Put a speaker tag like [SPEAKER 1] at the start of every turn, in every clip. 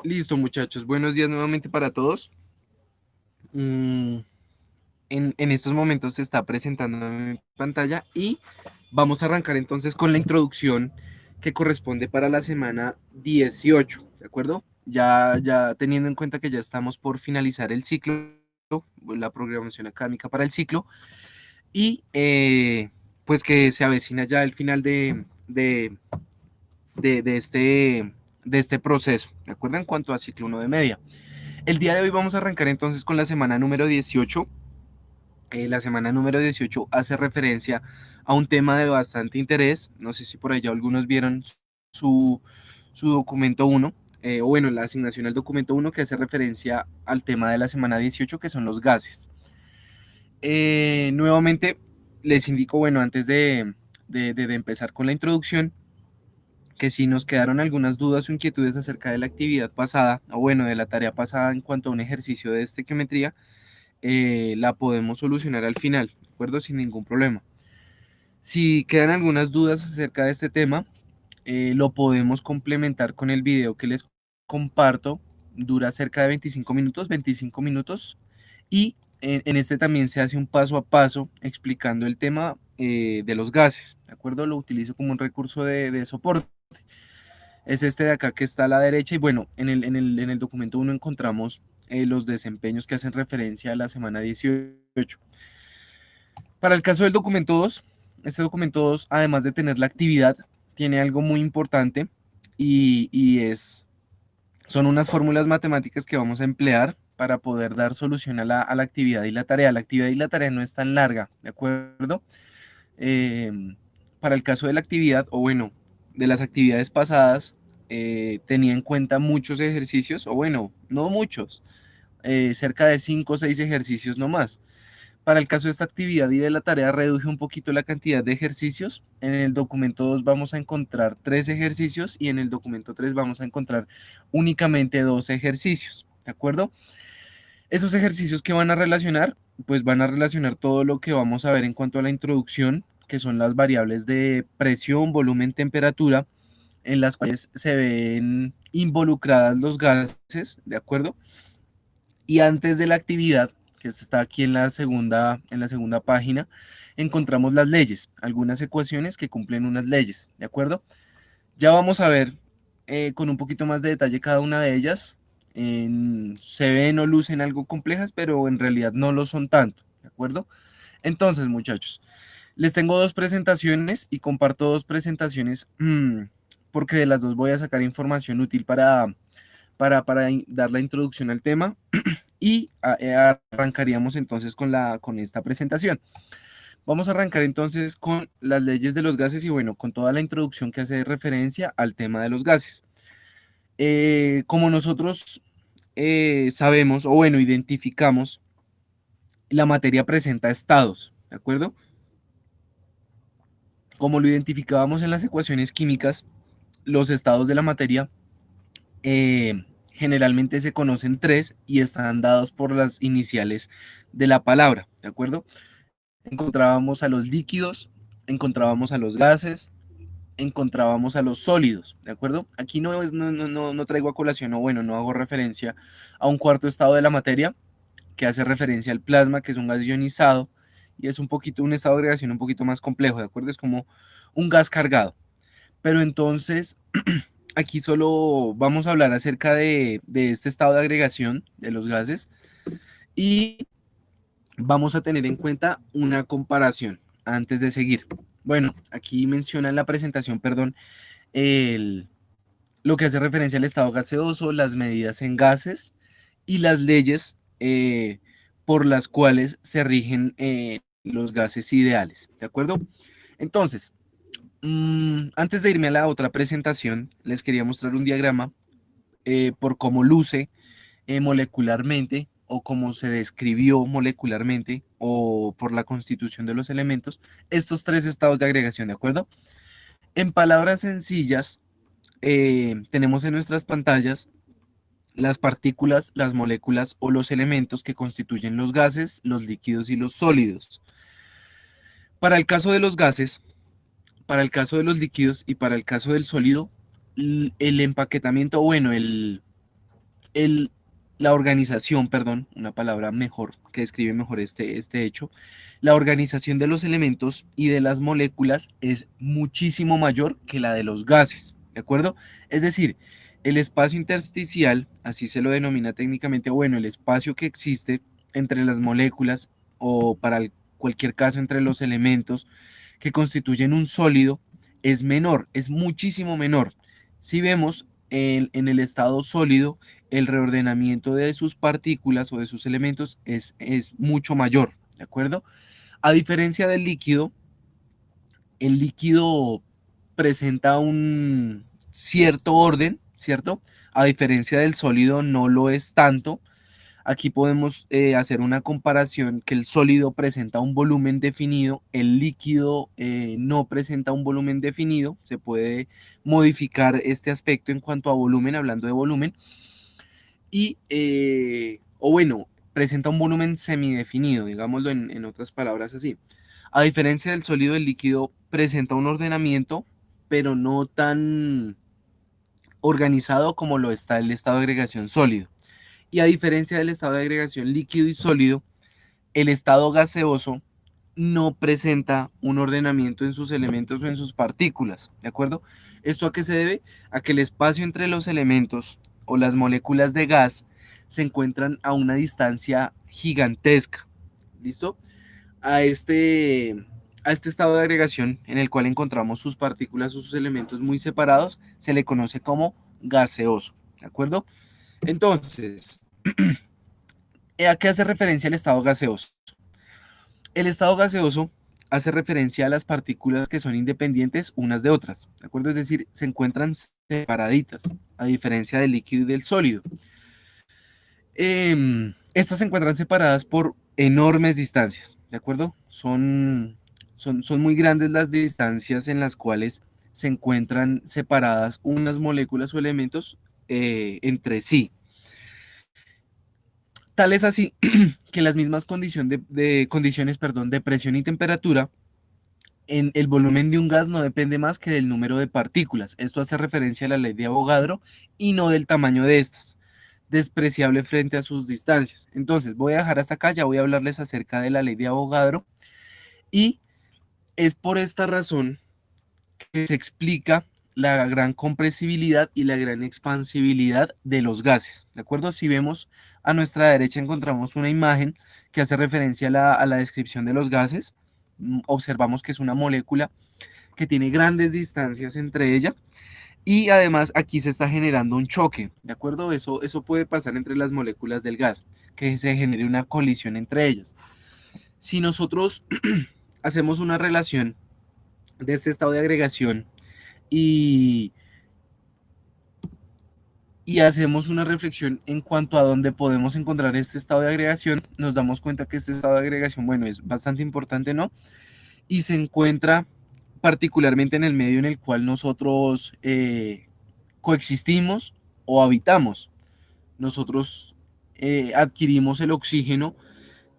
[SPEAKER 1] Listo, muchachos. Buenos días nuevamente para todos. Mm, en estos momentos se está presentando en mi pantalla y vamos a arrancar entonces con la introducción que corresponde para la semana 18, ¿de acuerdo? Ya teniendo en cuenta que ya estamos por finalizar el ciclo, la programación académica para el ciclo, y pues que se avecina ya el final de, de este, de este proceso, ¿de acuerdo? En cuanto a ciclo 1 de media. El día de hoy vamos a arrancar entonces con la semana número 18. La semana número 18 hace referencia a un tema de bastante interés. No sé si por allá algunos vieron su, su documento 1, o bueno, la asignación al documento 1 que hace referencia al tema de la semana 18, que son los gases. Nuevamente, les indico, bueno, antes de empezar con la introducción, que si nos quedaron algunas dudas o inquietudes acerca de la actividad pasada, o bueno, de la tarea pasada en cuanto a un ejercicio de estequiometría, la podemos solucionar al final, ¿de acuerdo? Sin ningún problema. Si quedan algunas dudas acerca de este tema, lo podemos complementar con el video que les comparto. Dura cerca de 25 minutos, y en este también se hace un paso a paso explicando el tema de los gases, ¿de acuerdo? Lo utilizo como un recurso de soporte. Es este de acá que está a la derecha y bueno, en el documento 1 encontramos los desempeños que hacen referencia a la semana 18. Para el caso del documento 2, este documento 2, además de tener la actividad, tiene algo muy importante y son unas fórmulas matemáticas que vamos a emplear para poder dar solución a la actividad y la tarea. La actividad y la tarea no es tan larga, ¿de acuerdo? Eh, para el caso de la actividad, o bueno, de las actividades pasadas, tenía en cuenta muchos ejercicios, o bueno, no muchos, cerca de 5 o 6 ejercicios no más. Para el caso de esta actividad y de la tarea, reduje un poquito la cantidad de ejercicios. En el documento 2 vamos a encontrar 3 ejercicios y en el documento 3 vamos a encontrar únicamente 2 ejercicios, ¿de acuerdo? Esos ejercicios que van a relacionar, pues van a relacionar todo lo que vamos a ver en cuanto a la introducción, que son las variables de presión, volumen, temperatura, en las cuales se ven involucradas los gases, ¿de acuerdo? Y antes de la actividad, que está aquí en la segunda página, encontramos las leyes, algunas ecuaciones que cumplen unas leyes, ¿de acuerdo? Ya vamos a ver con un poquito más de detalle cada una de ellas. Se ven o lucen algo complejas, pero en realidad no lo son tanto, ¿de acuerdo? Entonces, muchachos, les tengo dos presentaciones y comparto dos presentaciones porque de las dos voy a sacar información útil para dar la introducción al tema y arrancaríamos entonces con esta presentación. Vamos a arrancar entonces con las leyes de los gases y bueno, con toda la introducción que hace referencia al tema de los gases. Como nosotros sabemos, o bueno, identificamos, la materia presenta estados, ¿de acuerdo? Como lo identificábamos en las ecuaciones químicas, los estados de la materia generalmente se conocen tres y están dados por las iniciales de la palabra, ¿de acuerdo? Encontrábamos a los líquidos, encontrábamos a los gases, encontrábamos a los sólidos, ¿de acuerdo? Aquí no traigo a colación, o bueno, no hago referencia a un cuarto estado de la materia, que hace referencia al plasma, que es un gas ionizado, y es un poquito, un estado de agregación un poquito más complejo, ¿de acuerdo? Es como un gas cargado. Pero entonces, aquí solo vamos a hablar acerca de este estado de agregación de los gases y vamos a tener en cuenta una comparación antes de seguir. Bueno, aquí menciona en la presentación, perdón, el, lo que hace referencia al estado gaseoso, las medidas en gases y las leyes por las cuales se rigen los gases ideales, ¿de acuerdo? Entonces, antes de irme a la otra presentación, les quería mostrar un diagrama por cómo luce molecularmente o cómo se describió molecularmente o por la constitución de los elementos estos tres estados de agregación, ¿de acuerdo? En palabras sencillas, tenemos en nuestras pantallas las partículas, las moléculas o los elementos que constituyen los gases, los líquidos y los sólidos. Para el caso de los gases, para el caso de los líquidos y para el caso del sólido, el empaquetamiento, bueno, el, la organización, perdón, una palabra mejor que describe mejor este hecho, la organización de los elementos y de las moléculas es muchísimo mayor que la de los gases, ¿de acuerdo? Es decir, el espacio intersticial, así se lo denomina técnicamente, bueno, el espacio que existe entre las moléculas o cualquier caso entre los elementos que constituyen un sólido es menor, es muchísimo menor. Si vemos en el estado sólido, el reordenamiento de sus partículas o de sus elementos es mucho mayor, ¿de acuerdo? A diferencia del líquido, el líquido presenta un cierto orden, ¿cierto? A diferencia del sólido no lo es tanto. Aquí podemos hacer una comparación que el sólido presenta un volumen definido, el líquido no presenta un volumen definido, se puede modificar este aspecto en cuanto a volumen, hablando de volumen, o bueno, presenta un volumen semidefinido, digámoslo en otras palabras así. A diferencia del sólido, el líquido presenta un ordenamiento, pero no tan organizado como lo está el estado de agregación sólido. Y a diferencia del estado de agregación líquido y sólido, el estado gaseoso no presenta un ordenamiento en sus elementos o en sus partículas, ¿de acuerdo? ¿Esto a qué se debe? A que el espacio entre los elementos o las moléculas de gas se encuentran a una distancia gigantesca, ¿listo? A este estado de agregación en el cual encontramos sus partículas o sus elementos muy separados, se le conoce como gaseoso, ¿de acuerdo? Entonces, ¿a qué hace referencia el estado gaseoso? El estado gaseoso hace referencia a las partículas que son independientes unas de otras, ¿de acuerdo? Es decir, se encuentran separaditas, a diferencia del líquido y del sólido. Estas se encuentran separadas por enormes distancias, ¿de acuerdo? Son muy grandes las distancias en las cuales se encuentran separadas unas moléculas o elementos entre sí. Tal es así que las mismas condiciones de presión y temperatura en el volumen de un gas no depende más que del número de partículas. Esto hace referencia a la ley de Avogadro y no del tamaño de estas, despreciable frente a sus distancias. Entonces, voy a dejar hasta acá, ya voy a hablarles acerca de la ley de Avogadro y es por esta razón que se explica la gran compresibilidad y la gran expansibilidad de los gases, ¿de acuerdo? Si vemos a nuestra derecha encontramos una imagen que hace referencia a la descripción de los gases. Observamos que es una molécula que tiene grandes distancias entre ella y además aquí se está generando un choque, ¿de acuerdo? Eso puede pasar entre las moléculas del gas, que se genere una colisión entre ellas. Si nosotros hacemos una relación de este estado de agregación y, y hacemos una reflexión en cuanto a dónde podemos encontrar este estado de agregación, nos damos cuenta que este estado de agregación, bueno, es bastante importante, ¿no? Y se encuentra particularmente en el medio en el cual nosotros coexistimos o habitamos. Nosotros adquirimos el oxígeno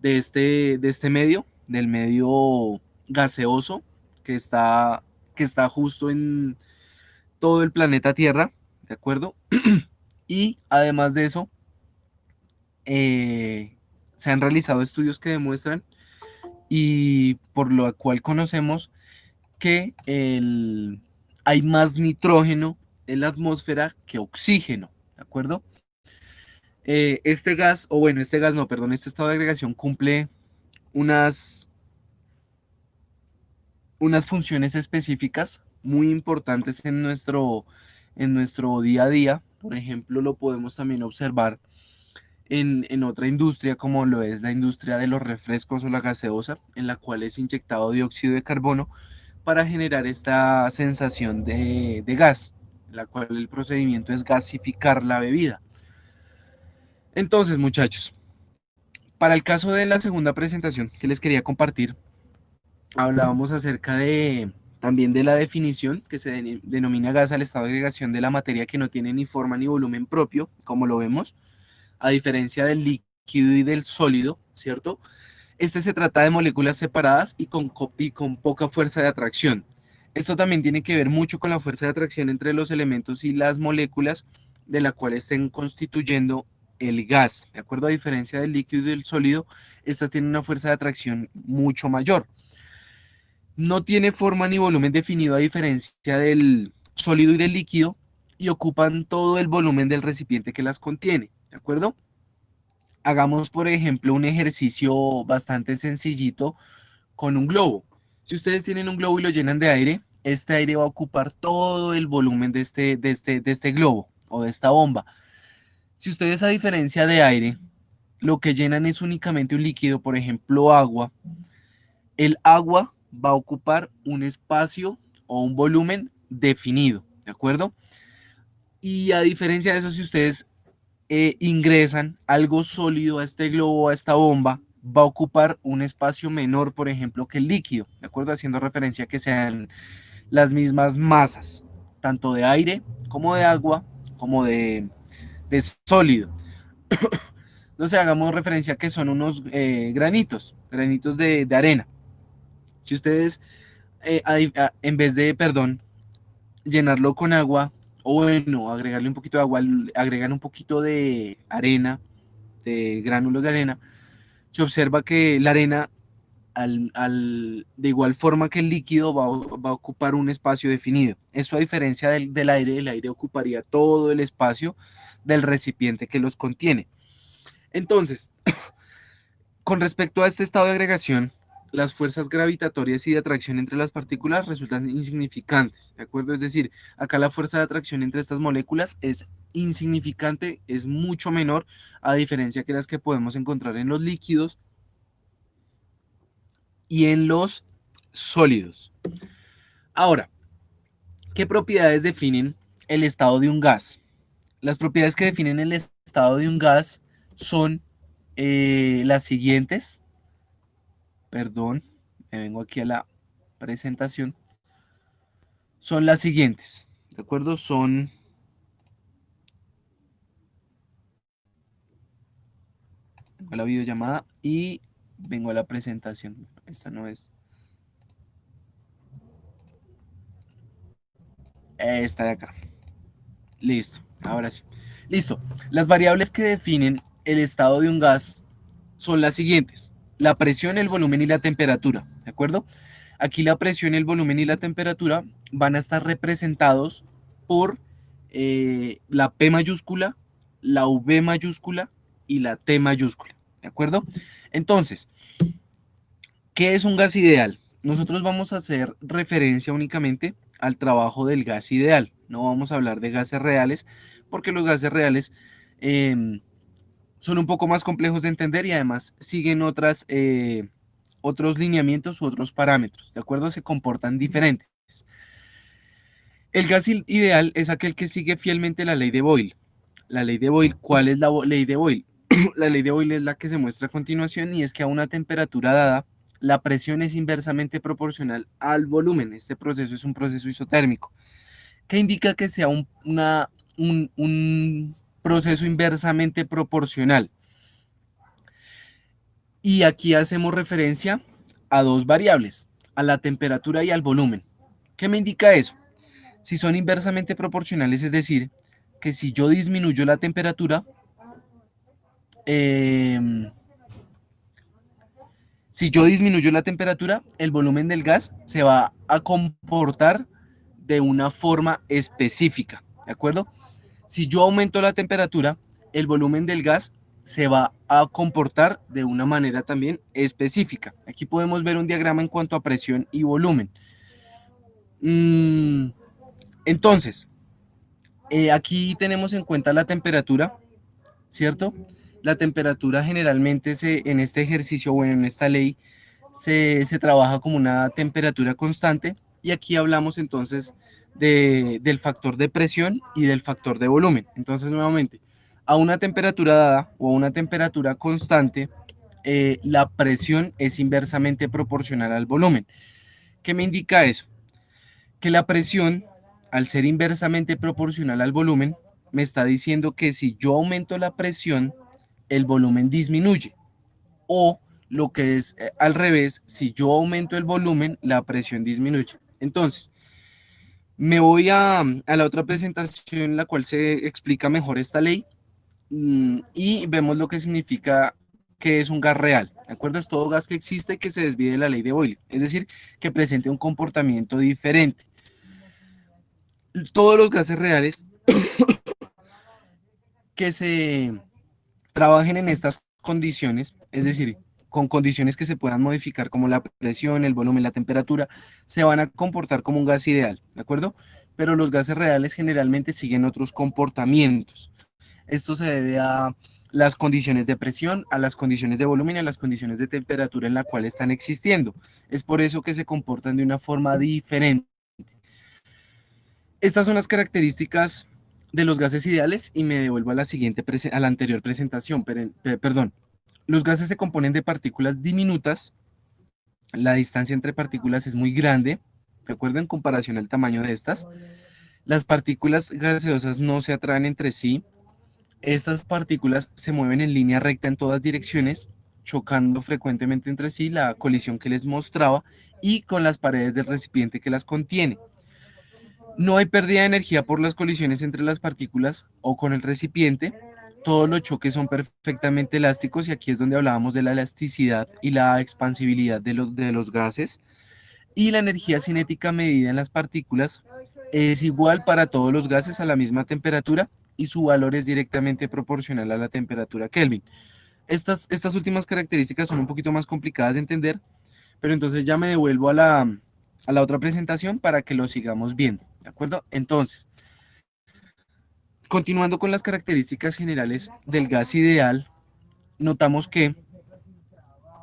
[SPEAKER 1] de este medio, del medio gaseoso que está justo en todo el planeta Tierra, ¿de acuerdo? Y además de eso, se han realizado estudios que demuestran y por lo cual conocemos que hay más nitrógeno en la atmósfera que oxígeno, ¿de acuerdo? Este gas, o bueno, este gas no, perdón, este estado de agregación cumple unas, unas funciones específicas muy importantes en nuestro día a día. Por ejemplo, lo podemos también observar en otra industria como lo es la industria de los refrescos o la gaseosa, en la cual es inyectado dióxido de carbono para generar esta sensación de gas, en la cual el procedimiento es gasificar la bebida. Entonces, muchachos, para el caso de la segunda presentación que les quería compartir, hablábamos acerca también de la definición que se denomina gas al estado de agregación de la materia que no tiene ni forma ni volumen propio, como lo vemos, a diferencia del líquido y del sólido, ¿cierto? Este se trata de moléculas separadas y con poca fuerza de atracción. Esto también tiene que ver mucho con la fuerza de atracción entre los elementos y las moléculas de la cual estén constituyendo el gas. De acuerdo, a diferencia del líquido y del sólido, estas tienen una fuerza de atracción mucho mayor. No tiene forma ni volumen definido a diferencia del sólido y del líquido y ocupan todo el volumen del recipiente que las contiene. ¿De acuerdo? Hagamos, por ejemplo, un ejercicio bastante sencillito con un globo. Si ustedes tienen un globo y lo llenan de aire, este aire va a ocupar todo el volumen de este globo o de esta bomba. Si ustedes, a diferencia de aire, lo que llenan es únicamente un líquido, por ejemplo, agua, el agua va a ocupar un espacio o un volumen definido, ¿de acuerdo? Y a diferencia de eso, si ustedes ingresan algo sólido a este globo, a esta bomba, va a ocupar un espacio menor, por ejemplo, que el líquido, ¿de acuerdo? Haciendo referencia a que sean las mismas masas, tanto de aire como de agua, como de sólido. Entonces hagamos referencia a que son unos granitos de arena. Si ustedes, en vez de, perdón, llenarlo con agua, o bueno, agregarle un poquito de agua, agregan un poquito de arena, de gránulos de arena, se observa que la arena, de igual forma que el líquido, va a ocupar un espacio definido. Eso, a diferencia del aire, el aire ocuparía todo el espacio del recipiente que los contiene. Entonces, con respecto a este estado de agregación, las fuerzas gravitatorias y de atracción entre las partículas resultan insignificantes, ¿de acuerdo? Es decir, acá la fuerza de atracción entre estas moléculas es insignificante, es mucho menor, a diferencia que las que podemos encontrar en los líquidos y en los sólidos. Ahora, ¿qué propiedades definen el estado de un gas? Las propiedades que definen el estado de un gas son las siguientes. Perdón, me vengo aquí a la presentación. Son las siguientes, ¿de acuerdo? Vengo a la videollamada y vengo a la presentación. Esta no es. Esta de acá. Listo, ahora sí. Listo. Las variables que definen el estado de un gas son las siguientes: la presión, el volumen y la temperatura, ¿de acuerdo? Aquí la presión, el volumen y la temperatura van a estar representados por la P mayúscula, la V mayúscula y la T mayúscula, ¿de acuerdo? Entonces, ¿qué es un gas ideal? Nosotros vamos a hacer referencia únicamente al trabajo del gas ideal. No vamos a hablar de gases reales, porque los gases reales son un poco más complejos de entender y además siguen otros lineamientos u otros parámetros, ¿de acuerdo? Se comportan diferentes. El gas ideal es aquel que sigue fielmente la ley de Boyle. La ley de Boyle, ¿cuál es la ley de Boyle? La ley de Boyle es la que se muestra a continuación, y es que a una temperatura dada, la presión es inversamente proporcional al volumen. Este proceso es un proceso isotérmico, que indica que sea un proceso inversamente proporcional. Y aquí hacemos referencia a dos variables, a la temperatura y al volumen. ¿Qué me indica eso? Si son inversamente proporcionales, es decir, que si yo disminuyo la temperatura, eh, el volumen del gas se va a comportar de una forma específica, ¿de acuerdo? Si yo aumento la temperatura, el volumen del gas se va a comportar de una manera también específica. Aquí podemos ver un diagrama en cuanto a presión y volumen. Entonces, aquí tenemos en cuenta la temperatura, ¿cierto? La temperatura generalmente en este ejercicio, bueno, en esta ley, se trabaja como una temperatura constante, y aquí hablamos entonces del factor de presión y del factor de volumen. Entonces, nuevamente, a una temperatura dada o a una temperatura constante, la presión es inversamente proporcional al volumen. ¿Qué me indica eso? Que la presión, al ser inversamente proporcional al volumen, me está diciendo que si yo aumento la presión, el volumen disminuye. O lo que es al revés, si yo aumento el volumen, la presión disminuye. Entonces, Me voy a la otra presentación en la cual se explica mejor esta ley y vemos lo que significa que es un gas real. ¿De acuerdo? Es todo gas que existe que se desvíe de la ley de Boyle, es decir, que presente un comportamiento diferente. Todos los gases reales que se trabajen en estas condiciones, es decir, con condiciones que se puedan modificar como la presión, el volumen, la temperatura, se van a comportar como un gas ideal, ¿de acuerdo? Pero los gases reales generalmente siguen otros comportamientos. Esto se debe a las condiciones de presión, a las condiciones de volumen y a las condiciones de temperatura en la cual están existiendo. Es por eso que se comportan de una forma diferente. Estas son las características de los gases ideales y me devuelvo a a la anterior presentación, perdón. Los gases se componen de partículas diminutas, la distancia entre partículas es muy grande, ¿de acuerdo? En comparación al tamaño de estas. Las partículas gaseosas no se atraen entre sí. Estas partículas se mueven en línea recta en todas direcciones, chocando frecuentemente entre sí, la colisión que les mostraba, y con las paredes del recipiente que las contiene. No hay pérdida de energía por las colisiones entre las partículas o con el recipiente. Todos los choques son perfectamente elásticos y aquí es donde hablábamos de la elasticidad y la expansibilidad de los gases. Y la energía cinética medida en las partículas es igual para todos los gases a la misma temperatura y su valor es directamente proporcional a la temperatura Kelvin. Estas últimas características son un poquito más complicadas de entender, pero entonces ya me devuelvo a la otra presentación para que lo sigamos viendo, ¿de acuerdo? Entonces, continuando con las características generales del gas ideal, notamos que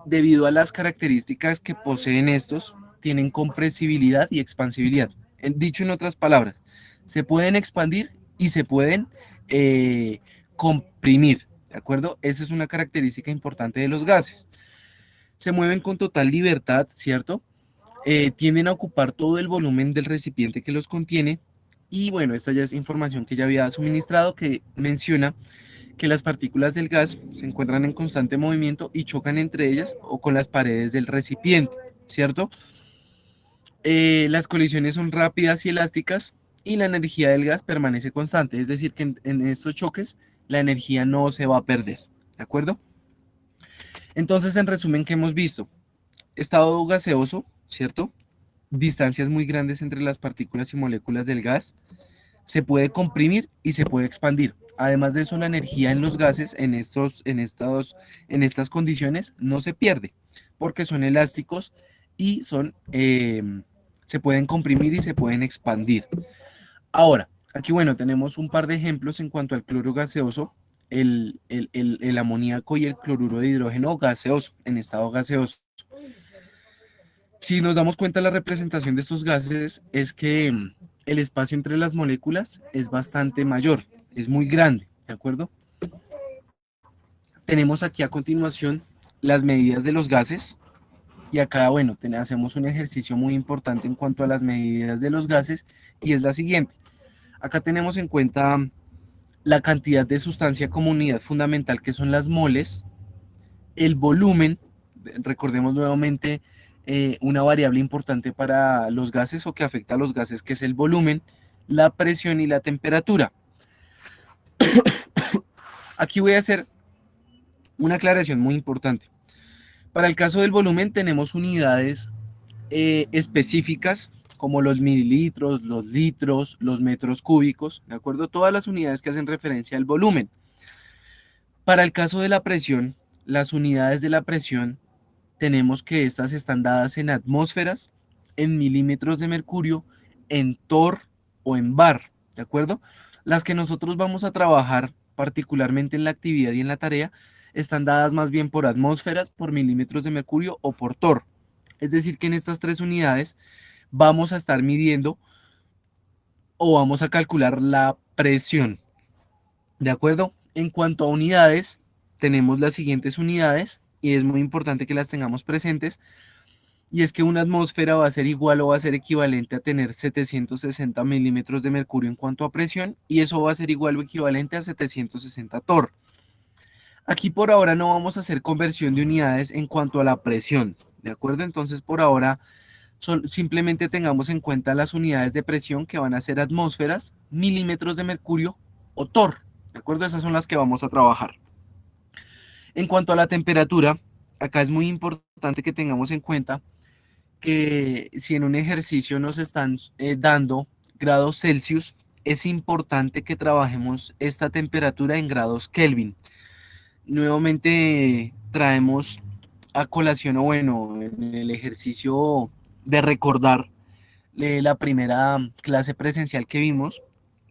[SPEAKER 1] debido a las características que poseen estos, tienen compresibilidad y expansibilidad. Dicho en otras palabras, se pueden expandir y se pueden comprimir, ¿de acuerdo? Esa es una característica importante de los gases. Se mueven con total libertad, ¿cierto? Tienden a ocupar todo el volumen del recipiente que los contiene. Y bueno, esta ya es información que ya había suministrado que menciona que las partículas del gas se encuentran en constante movimiento y chocan entre ellas o con las paredes del recipiente, ¿cierto? Las colisiones son rápidas y elásticas y la energía del gas permanece constante, es decir, que en estos choques la energía no se va a perder, ¿de acuerdo? Entonces, en resumen, ¿qué hemos visto? Estado gaseoso, ¿cierto? Distancias muy grandes entre las partículas y moléculas del gas, se puede comprimir y se puede expandir. Además de eso, la energía en los gases en estas condiciones no se pierde porque son elásticos y se pueden comprimir y se pueden expandir. Ahora, aquí bueno, tenemos un par de ejemplos en cuanto al cloro gaseoso, el amoníaco y el cloruro de hidrógeno gaseoso, en estado gaseoso. Si nos damos cuenta, la representación de estos gases es que el espacio entre las moléculas es bastante mayor, es muy grande, ¿de acuerdo? Tenemos aquí a continuación las medidas de los gases y acá, bueno, hacemos un ejercicio muy importante en cuanto a las medidas de los gases y es la siguiente. Acá tenemos en cuenta la cantidad de sustancia como unidad fundamental que son las moles, el volumen, recordemos nuevamente una variable importante para los gases o que afecta a los gases, que es el volumen, la presión y la temperatura. Aquí voy a hacer una aclaración muy importante. Para el caso del volumen tenemos unidades específicas como los mililitros, los litros, los metros cúbicos, ¿de acuerdo? Todas las unidades que hacen referencia al volumen. Para el caso de la presión, las unidades de la presión tenemos que estas están dadas en atmósferas, en milímetros de mercurio, en torr o en bar, ¿de acuerdo? Las que nosotros vamos a trabajar particularmente en la actividad y en la tarea están dadas más bien por atmósferas, por milímetros de mercurio o por torr. Es decir, que en estas tres unidades vamos a estar midiendo o vamos a calcular la presión, ¿de acuerdo? En cuanto a unidades, tenemos las siguientes unidades y es muy importante que las tengamos presentes. Y es que una atmósfera va a ser igual o va a ser equivalente a tener 760 milímetros de mercurio en cuanto a presión y eso va a ser igual o equivalente a 760 torr. Aquí por ahora no vamos a hacer conversión de unidades en cuanto a la presión, ¿de acuerdo? Entonces por ahora simplemente tengamos en cuenta las unidades de presión que van a ser atmósferas, milímetros de mercurio o torr, ¿de acuerdo? Esas son las que vamos a trabajar. En cuanto a la temperatura, acá es muy importante que tengamos en cuenta que si en un ejercicio nos están dando grados Celsius, es importante que trabajemos esta temperatura en grados Kelvin. Nuevamente traemos a colación, o bueno, en el ejercicio de recordar la primera clase presencial que vimos,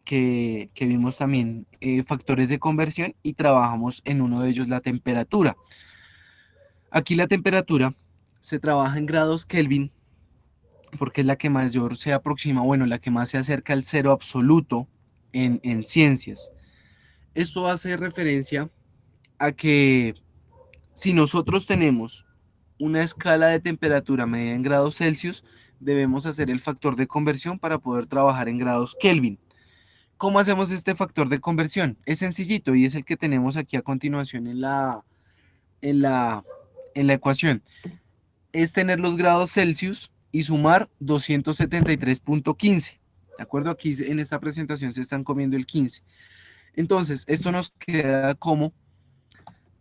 [SPEAKER 1] que vimos también factores de conversión y trabajamos en uno de ellos la temperatura. Aquí la temperatura se trabaja en grados Kelvin porque es la que mayor se aproxima, bueno, la que más se acerca al cero absoluto en ciencias. Esto hace referencia a que si nosotros tenemos una escala de temperatura medida en grados Celsius, debemos hacer el factor de conversión para poder trabajar en grados Kelvin. ¿Cómo hacemos este factor de conversión? Es sencillito y es el que tenemos aquí a continuación en la, en la ecuación. Es tener los grados Celsius y sumar 273.15. ¿De acuerdo? Aquí en esta presentación se están comiendo el 15. Entonces, esto nos queda como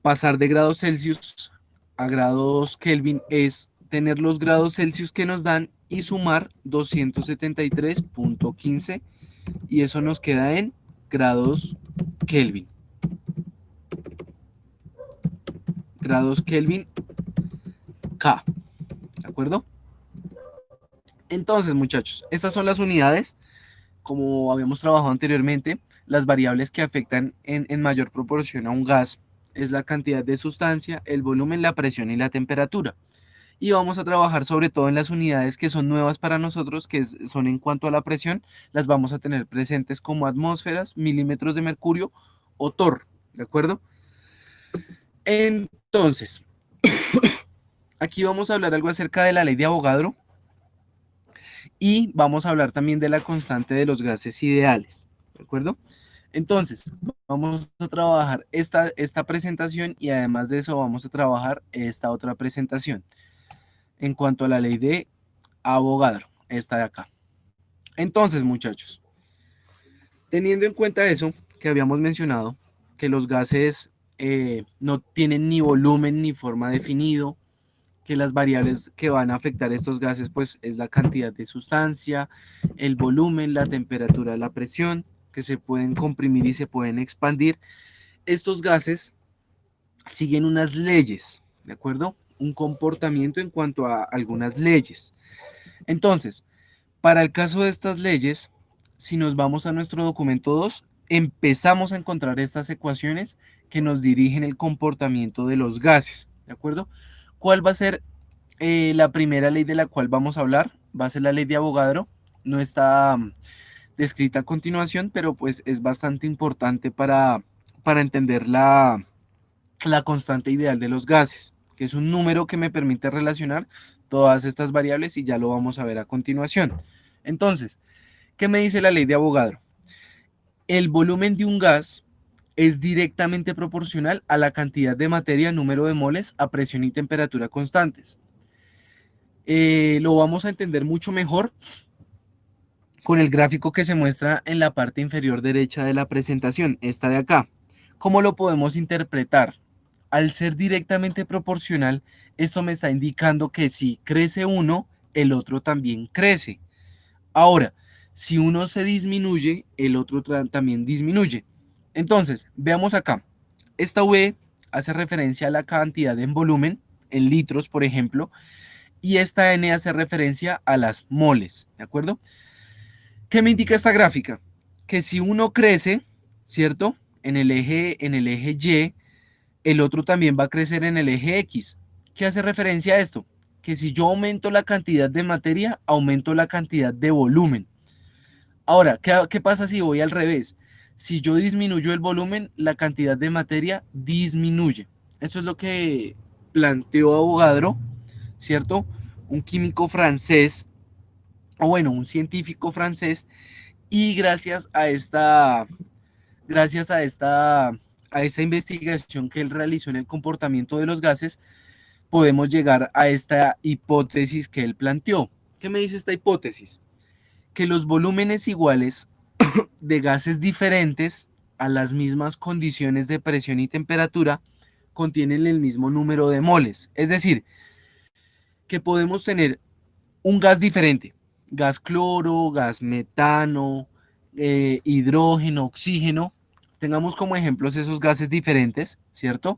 [SPEAKER 1] pasar de grados Celsius a grados Kelvin es tener los grados Celsius que nos dan y sumar 273.15 y eso nos queda en grados Kelvin. Grados Kelvin K. ¿De acuerdo? Entonces, muchachos, estas son las unidades, como habíamos trabajado anteriormente, las variables que afectan en mayor proporción a un gas es la cantidad de sustancia, el volumen, la presión y la temperatura. Y vamos a trabajar sobre todo en las unidades que son nuevas para nosotros, que son en cuanto a la presión, las vamos a tener presentes como atmósferas, milímetros de mercurio o torr, ¿de acuerdo? Entonces, aquí vamos a hablar algo acerca de la ley de Avogadro y vamos a hablar también de la constante de los gases ideales, ¿de acuerdo? Entonces, vamos a trabajar esta presentación y además de eso vamos a trabajar esta otra presentación en cuanto a la ley de Avogadro, esta de acá. Entonces, muchachos, teniendo en cuenta eso que habíamos mencionado, que los gases no tienen ni volumen ni forma definido, que las variables que van a afectar estos gases pues es la cantidad de sustancia, el volumen, la temperatura, la presión, que se pueden comprimir y se pueden expandir. Estos gases siguen unas leyes, ¿de acuerdo? Un comportamiento en cuanto a algunas leyes. Entonces, para el caso de estas leyes, si nos vamos a nuestro documento 2, empezamos a encontrar estas ecuaciones que nos dirigen el comportamiento de los gases, ¿de acuerdo? ¿Cuál va a ser la primera ley de la cual vamos a hablar? Va a ser la ley de Avogadro. No está descrita a continuación, pero pues es bastante importante para entender la constante ideal de los gases, que es un número que me permite relacionar todas estas variables y ya lo vamos a ver a continuación. Entonces, ¿qué me dice la ley de Avogadro? El volumen de un gas es directamente proporcional a la cantidad de materia, número de moles a presión y temperatura constantes. Lo vamos a entender mucho mejor con el gráfico que se muestra en la parte inferior derecha de la presentación, esta de acá. ¿Cómo lo podemos interpretar? Al ser directamente proporcional, esto me está indicando que si crece uno, el otro también crece. Ahora, si uno se disminuye, el otro también disminuye. Entonces, veamos acá. Esta V hace referencia a la cantidad en volumen, en litros, por ejemplo, y esta N hace referencia a las moles, ¿de acuerdo? ¿Qué me indica esta gráfica? Que si uno crece, ¿cierto? En el eje Y, el otro también va a crecer en el eje X. ¿Qué hace referencia a esto? Que si yo aumento la cantidad de materia, aumento la cantidad de volumen. Ahora, ¿qué pasa si voy al revés? Si yo disminuyo el volumen, la cantidad de materia disminuye. Eso es lo que planteó Avogadro, ¿cierto? Un químico francés, o bueno, un científico francés, y gracias a esta investigación que él realizó en el comportamiento de los gases, podemos llegar a esta hipótesis que él planteó. ¿Qué me dice esta hipótesis? Que los volúmenes iguales de gases diferentes a las mismas condiciones de presión y temperatura contienen el mismo número de moles. Es decir, que podemos tener un gas diferente, gas cloro, gas metano, hidrógeno, oxígeno. Tengamos como ejemplos esos gases diferentes, ¿cierto?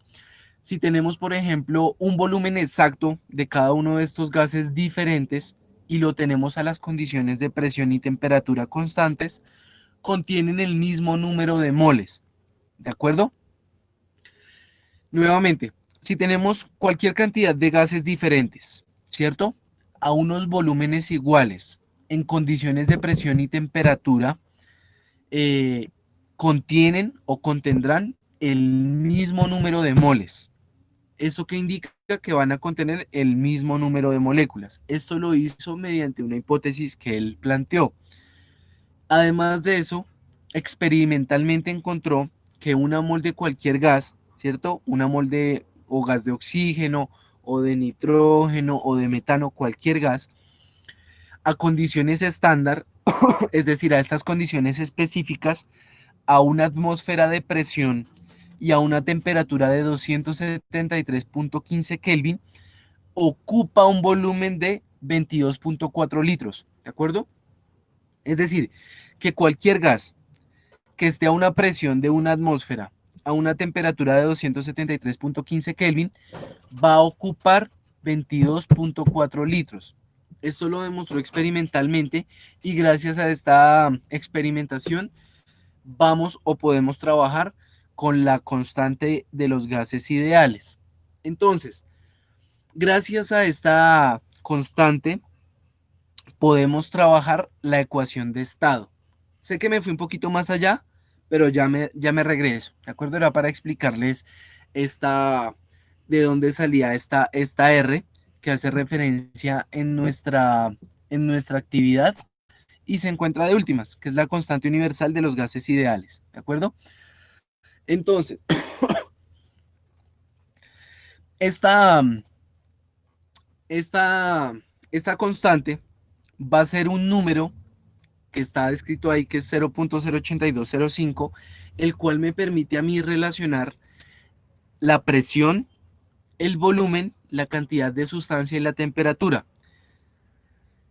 [SPEAKER 1] Si tenemos, por ejemplo, un volumen exacto de cada uno de estos gases diferentes y lo tenemos a las condiciones de presión y temperatura constantes, contienen el mismo número de moles, ¿de acuerdo? Nuevamente, si tenemos cualquier cantidad de gases diferentes, ¿cierto? A unos volúmenes iguales, en condiciones de presión y temperatura, eh, contienen o contendrán el mismo número de moles. ¿Eso qué indica? Que van a contener el mismo número de moléculas. Esto lo hizo mediante una hipótesis que él planteó. Además de eso, experimentalmente encontró que una mol de cualquier gas, ¿cierto? Una mol de o gas de oxígeno o de nitrógeno o de metano, cualquier gas, a condiciones estándar, es decir, a estas condiciones específicas, a una atmósfera de presión y a una temperatura de 273.15 Kelvin, ocupa un volumen de 22.4 litros, ¿de acuerdo? Es decir, que cualquier gas que esté a una presión de una atmósfera a una temperatura de 273.15 Kelvin va a ocupar 22.4 litros. Esto lo demostró experimentalmente y gracias a esta experimentación vamos o podemos trabajar con la constante de los gases ideales. Entonces, gracias a esta constante podemos trabajar la ecuación de estado. Sé que me fui un poquito más allá, pero ya me regreso, ¿de acuerdo? Era para explicarles esta, de dónde salía esta R, que hace referencia en nuestra actividad y se encuentra de últimas, que es la constante universal de los gases ideales, ¿de acuerdo? Entonces, esta, esta, esta constante va a ser un número que está descrito ahí, que es 0.08205, el cual me permite a mí relacionar la presión, el volumen, la cantidad de sustancia y la temperatura.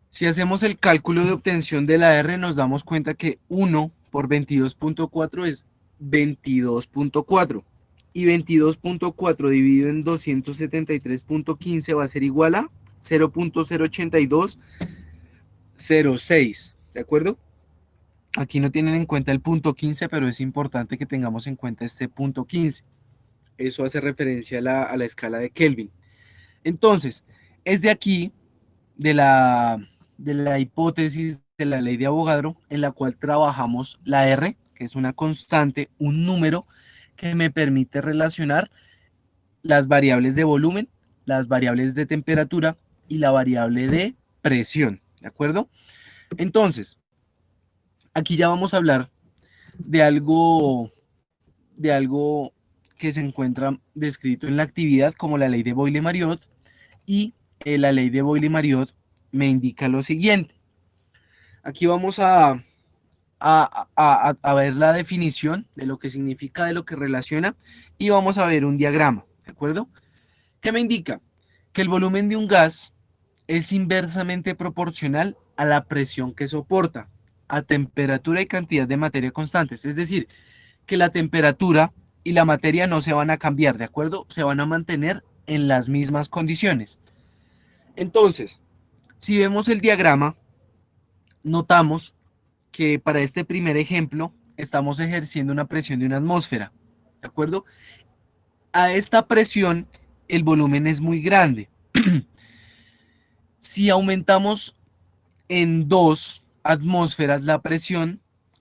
[SPEAKER 1] Si hacemos el cálculo de obtención de la R, nos damos cuenta que 1 por 22.4 es 22.4 y 22.4 dividido en 273.15 va a ser igual a 0.08206, ¿de acuerdo? Aquí no tienen en cuenta el punto 15, pero es importante que tengamos en cuenta este punto 15. Eso hace referencia a la escala de Kelvin. Entonces, es de aquí, de la hipótesis de la ley de Avogadro, en la cual trabajamos la R, que es una constante, un número que me permite relacionar las variables de volumen, las variables de temperatura y la variable de presión, ¿de acuerdo? Entonces, aquí ya vamos a hablar de algo que se encuentra descrito en la actividad como la ley de Boyle-Mariotte y la ley de Boyle-Mariotte me indica lo siguiente. Aquí vamos a ver la definición de lo que significa, de lo que relaciona y vamos a ver un diagrama, ¿de acuerdo? ¿Qué me indica? Que el volumen de un gas es inversamente proporcional a la presión que soporta, a temperatura y cantidad de materia constantes. Es decir, que la temperatura y la materia no se van a cambiar, ¿de acuerdo? Se van a mantener en las mismas condiciones. Entonces, si vemos el diagrama, notamos que para este primer ejemplo estamos ejerciendo una presión de una atmósfera, ¿de acuerdo? A esta presión el volumen es muy grande. Si aumentamos en 2 atmósferas la presión,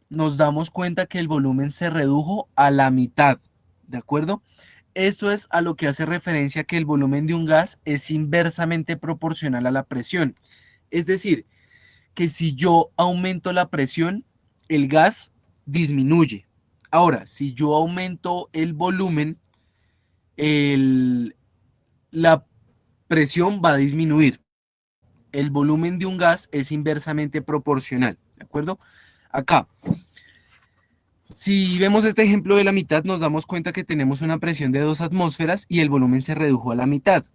[SPEAKER 1] nos damos cuenta que el volumen se redujo a la mitad, ¿de acuerdo? Esto es a lo que hace referencia que el volumen de un gas es inversamente proporcional a la presión. Es decir, que si yo aumento la presión, el gas disminuye. Ahora, si yo aumento el volumen, la presión va a disminuir. el volumen de un gas es inversamente proporcional, ¿de acuerdo? Acá, si vemos este ejemplo de la mitad, nos damos cuenta que tenemos una presión de 2 atmósferas y el volumen se redujo a la mitad.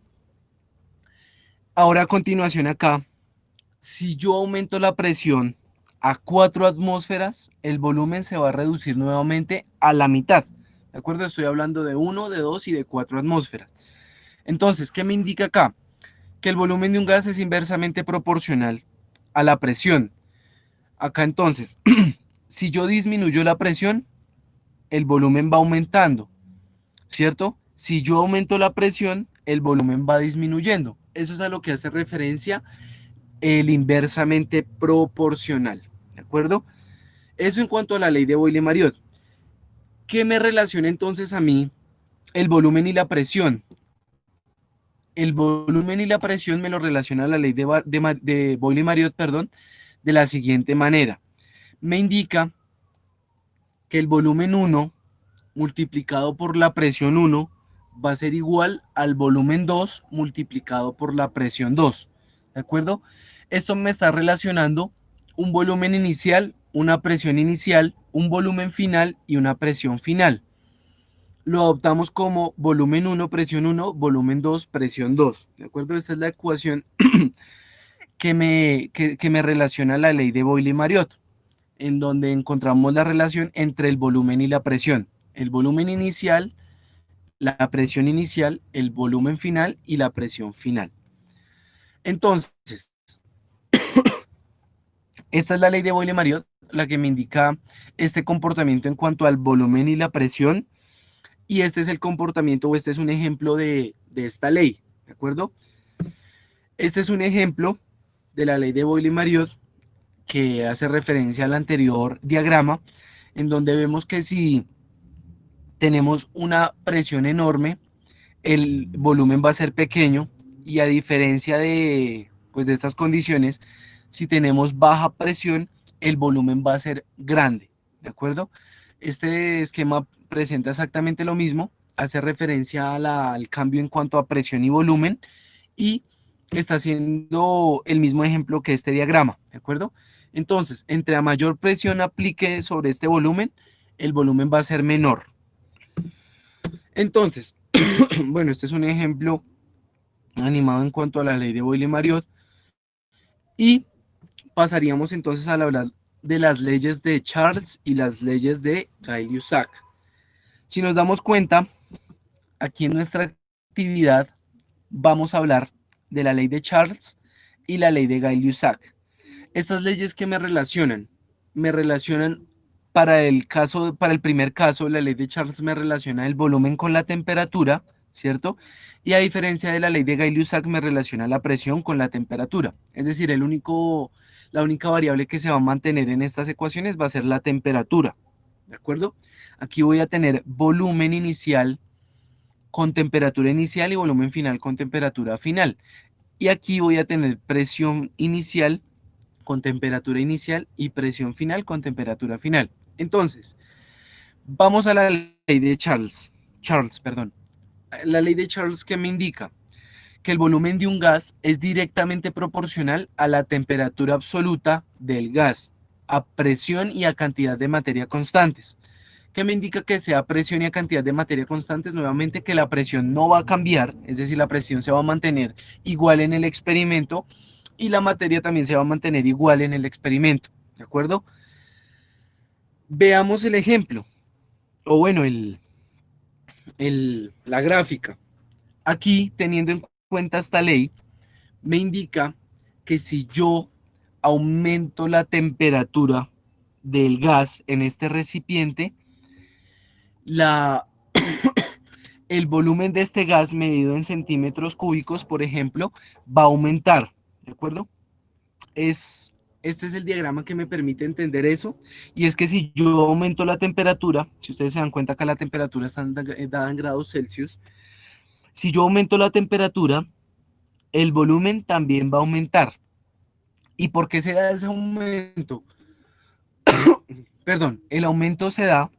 [SPEAKER 1] Ahora a continuación acá, si yo aumento la presión a 4 atmósferas, el volumen se va a reducir nuevamente a la mitad. ¿De acuerdo? Estoy hablando de 1, de 2 y de 4 atmósferas. Entonces, ¿qué me indica acá? Que el volumen de un gas es inversamente proporcional a la presión. Acá entonces, si yo disminuyo la presión, el volumen va aumentando, ¿cierto? Si yo aumento la presión, el volumen va disminuyendo. Eso es a lo que hace referencia el inversamente proporcional, ¿de acuerdo? Eso en cuanto a la ley de Boyle-Mariotte. ¿Qué me relaciona entonces a mí el volumen y la presión? El volumen y la presión me lo relaciona la ley de Boyle-Mariotte, perdón, de la siguiente manera. Me indica que el volumen 1 multiplicado por la presión 1 va a ser igual al volumen 2 multiplicado por la presión 2. ¿De acuerdo? Esto me está relacionando un volumen inicial, una presión inicial, un volumen final y una presión final. Lo adoptamos como volumen 1, presión 1, volumen 2, presión 2. ¿De acuerdo? Esta es la ecuación que me relaciona la ley de Boyle-Mariotte, en donde encontramos la relación entre el volumen y la presión. El volumen inicial, la presión inicial, el volumen final y la presión final. Entonces, esta es la ley de Boyle-Mariotte, la que me indica este comportamiento en cuanto al volumen y la presión, y este es el comportamiento, o este es un ejemplo de esta ley, ¿de acuerdo? Este es un ejemplo de la ley de Boyle-Mariotte que hace referencia al anterior diagrama, en donde vemos que si tenemos una presión enorme, el volumen va a ser pequeño, y a diferencia de, pues, de estas condiciones, si tenemos baja presión, el volumen va a ser grande, ¿de acuerdo? Este esquema presenta exactamente lo mismo, hace referencia al cambio en cuanto a presión y volumen, y está haciendo el mismo ejemplo que este diagrama, ¿de acuerdo? Entonces, entre a mayor presión aplique sobre este volumen, el volumen va a ser menor. Entonces, bueno, este es un ejemplo animado en cuanto a la ley de Boyle-Mariotte, y pasaríamos entonces a hablar de las leyes de Charles y las leyes de Gay-Lussac. Si nos damos cuenta, aquí en nuestra actividad vamos a hablar de la ley de Charles y la ley de Gay-Lussac. Estas leyes que me relacionan para el primer caso, la ley de Charles me relaciona el volumen con la temperatura, ¿cierto? Y a diferencia de la ley de Gay-Lussac me relaciona la presión con la temperatura. Es decir, la única variable que se va a mantener en estas ecuaciones va a ser la temperatura, ¿de acuerdo? Aquí voy a tener volumen inicial con temperatura inicial y volumen final con temperatura final. Y aquí voy a tener presión inicial con temperatura inicial y presión final con temperatura final. Entonces, vamos a la ley de Charles, perdón. La ley de Charles, que me indica que el volumen de un gas es directamente proporcional a la temperatura absoluta del gas, a presión y a cantidad de materia constantes. ¿Qué me indica que sea presión y a cantidad de materia constantes? Nuevamente, que la presión no va a cambiar, es decir, la presión se va a mantener igual en el experimento y la materia también se va a mantener igual en el experimento, ¿de acuerdo? Veamos el ejemplo, o bueno, la gráfica. Aquí, teniendo en cuenta esta ley, me indica que si yo aumento la temperatura del gas en este recipiente, el volumen de este gas medido en centímetros cúbicos, por ejemplo, va a aumentar, ¿de acuerdo? Este es el diagrama que me permite entender eso, y es que si yo aumento la temperatura, si ustedes se dan cuenta que la temperatura está dada en grados Celsius, si yo aumento la temperatura, el volumen también va a aumentar. ¿Y por qué se da ese aumento? Perdón, el aumento se da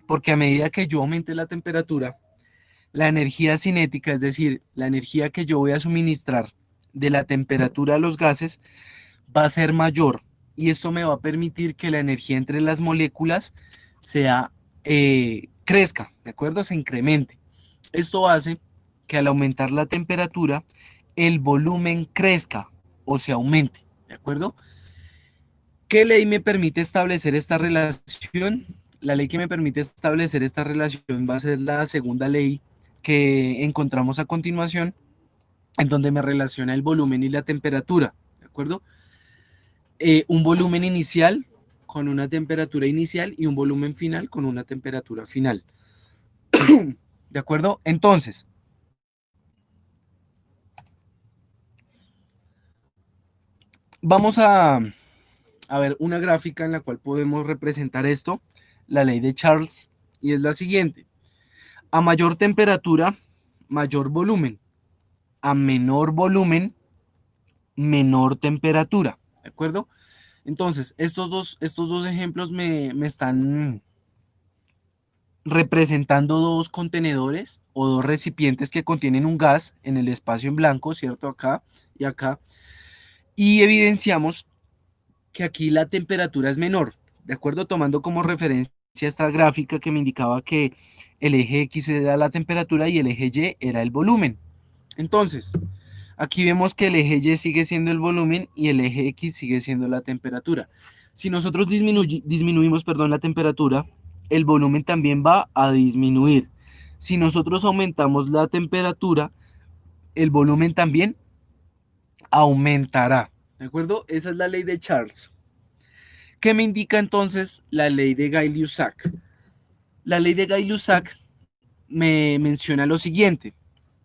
[SPEAKER 1] porque a medida que yo aumente la temperatura, la energía cinética, es decir, la energía que yo voy a suministrar de la temperatura de los gases va a ser mayor y esto me va a permitir que la energía entre las moléculas sea, crezca, ¿de acuerdo? Se incremente. Esto hace que al aumentar la temperatura, el volumen crezca o se aumente, ¿de acuerdo? ¿Qué ley me permite establecer esta relación? La ley que me permite establecer esta relación va a ser la segunda ley que encontramos a continuación, en donde me relaciona el volumen y la temperatura, ¿de acuerdo? Un volumen inicial con una temperatura inicial y un volumen final con una temperatura final. ¿De acuerdo? Entonces, vamos a ver una gráfica en la cual podemos representar esto, la ley de Charles, y es la siguiente. A mayor temperatura, mayor volumen. A menor volumen, menor temperatura. ¿De acuerdo? Entonces, estos dos ejemplos me están representando dos contenedores o dos recipientes que contienen un gas en el espacio en blanco, ¿cierto? Acá y acá. Y evidenciamos que aquí la temperatura es menor, ¿de acuerdo? Tomando como referencia esta gráfica que me indicaba que el eje X era la temperatura y el eje Y era el volumen. Entonces, aquí vemos que el eje Y sigue siendo el volumen y el eje X sigue siendo la temperatura. Si nosotros disminuimos, perdón, la temperatura, el volumen también va a disminuir. Si nosotros aumentamos la temperatura, el volumen también aumentará. ¿De acuerdo? Esa es la ley de Charles. ¿Qué me indica entonces la ley de Gay-Lussac? La ley de Gay-Lussac me menciona lo siguiente,